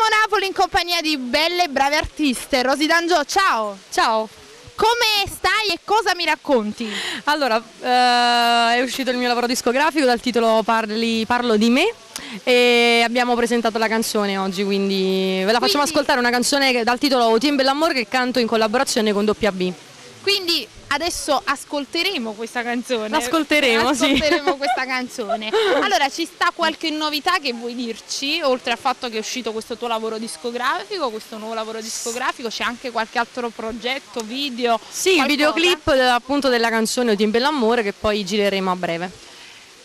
Napoli in compagnia di belle e brave artiste. Rosy D'Angio, ciao! Ciao! Come stai e cosa mi racconti? Allora, è uscito il mio lavoro discografico dal titolo Parlo di me e abbiamo presentato la canzone oggi, quindi ve la facciamo ascoltare, una canzone dal titolo Tiempo l'amore che canto in collaborazione con WB. Quindi adesso ascolteremo questa canzone. Ascolteremo questa canzone. Allora, ci sta qualche novità che vuoi dirci? Oltre al fatto che è uscito questo tuo lavoro discografico, questo nuovo lavoro discografico, c'è anche qualche altro progetto, video? Sì, il videoclip appunto della canzone Tiempo l'amore che poi gireremo a breve.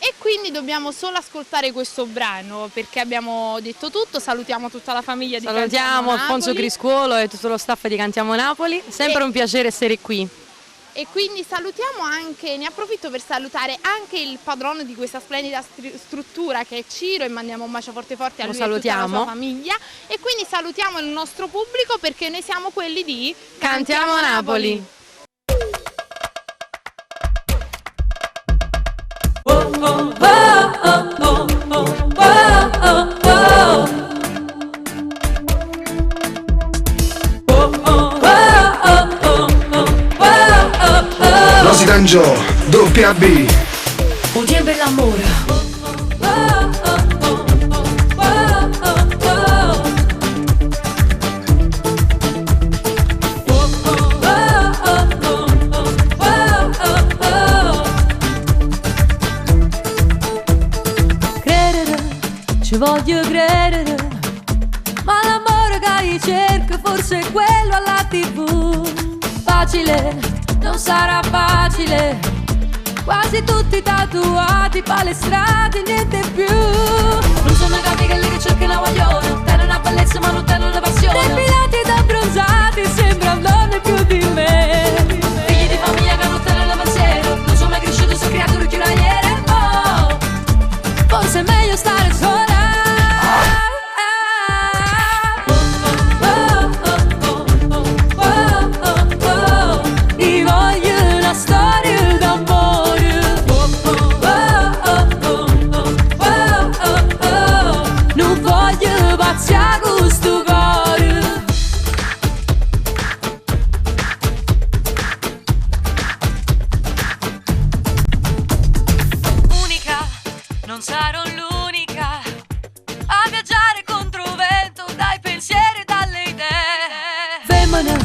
E quindi dobbiamo solo ascoltare questo brano perché abbiamo detto tutto, salutiamo tutta la famiglia di Cantiamo Napoli. Salutiamo Alfonso Criscuolo e tutto lo staff di Cantiamo Napoli, sempre un piacere essere qui. E quindi salutiamo anche, ne approfitto per salutare anche il padrone di questa splendida struttura che è Ciro e mandiamo un bacio forte forte a lui e a tutta la sua famiglia. E quindi salutiamo il nostro pubblico perché noi siamo quelli di Cantiamo Napoli. Rosy D'Angio, WB. Un tiempo l'amore. Credere, ci voglio credere, ma l'amore che io cerco forse è quello alla TV. Facile, non sarà facile, quasi tutti tatuati, palestrati, niente più. Non sono capi che lei che cerca una guagliona, tenne una bellezza ma non tenne una passione. Depilati ed abbronzati, sembrano donne più di me. Figli di famiglia che non tenne la pensiero, non sono mai cresciuto, sono creature chiuraiere. Oh, Forse è meglio stare sola. non sarò l'unica a viaggiare contro vento dai pensieri e dalle idee. Femmina,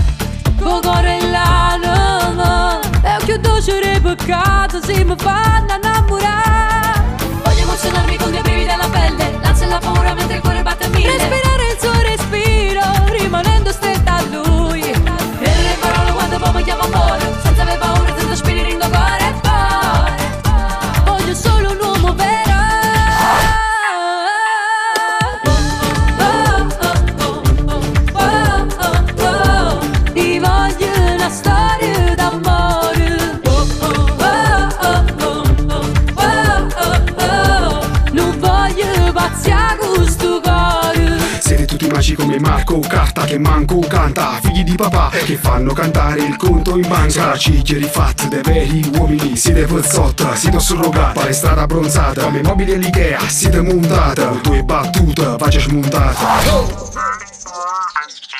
con cuore in lana, e più dolce peccato se mi fanno innamorare. Voglio emozionarmi con i brividi della pelle, l'ansia e la paura mentre il cuore batte a mille. Respirare il suo respiro, rimanendo stretta a lui. Credere le parole quando poi mi chiama amore, senza aver paura, senza spirito in cuore. Voglio solo un uomo vero. Ti voglio una storia d'amore. Non voglio pazziare con sto cuore. Siete tutti magici come Marco Carta che manco canta, figli di papà che fanno cantare il conto in banca. Cicchieri fatti dei veri uomini, siete pezzotta, siete surrogati, palestrata abbronzata, come mobili all'Ikea, siete montata, tue battute, faccia smontata.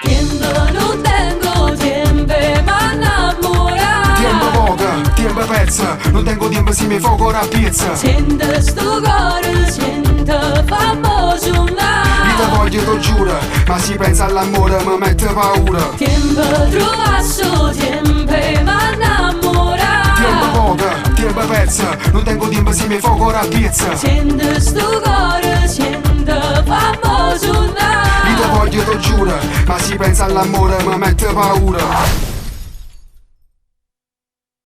Tiempo non tengo tiempo ma innamorare. Tempo poca, tempo pezza, non tengo tempo se mi fuoco la pizza. Sente sto cuore, sente famoso Io te voglio, te giuro, ma si pensa all'amore mi mette paura. Tempo trovato, tempo ma innamorare. Tempo poca, tempo pezza, non tengo tempo se mi fuoco la pizza. Sente sto cuore, sente famoso Io te voglio, te giuro, ma si pensa all'amore mi mette paura.